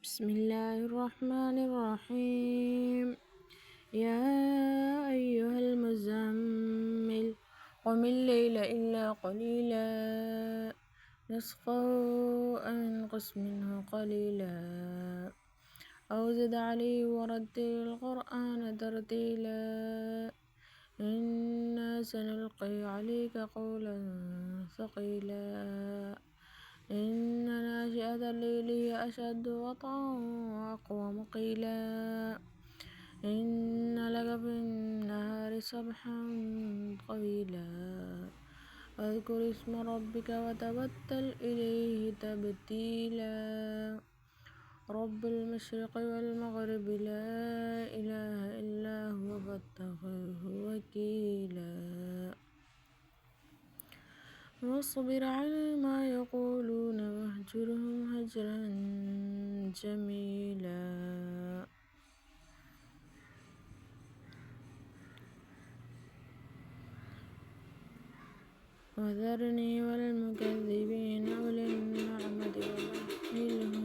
بسم الله الرحمن الرحيم. يا أيها المزمل قم الليل إلا قليلا نصفه أو انقص منه قليلا أو زد عليه ورتل القرآن ترتيلا إنا سنلقي عليك قولا ثقيلا إن ناشئة الليل هي أشد وطئا وأقوم قيلا إن لك في النهار سبحا طويلا واذكر اسم ربك وتبتل إليه تبتيلا رب المشرق والمغرب لا إله إلا هو فاتخذه وكيلا واصبر على ما يقولون واهجرهم هجرا جميلا وذرني والمكذبين أولي النعمة ومهلهم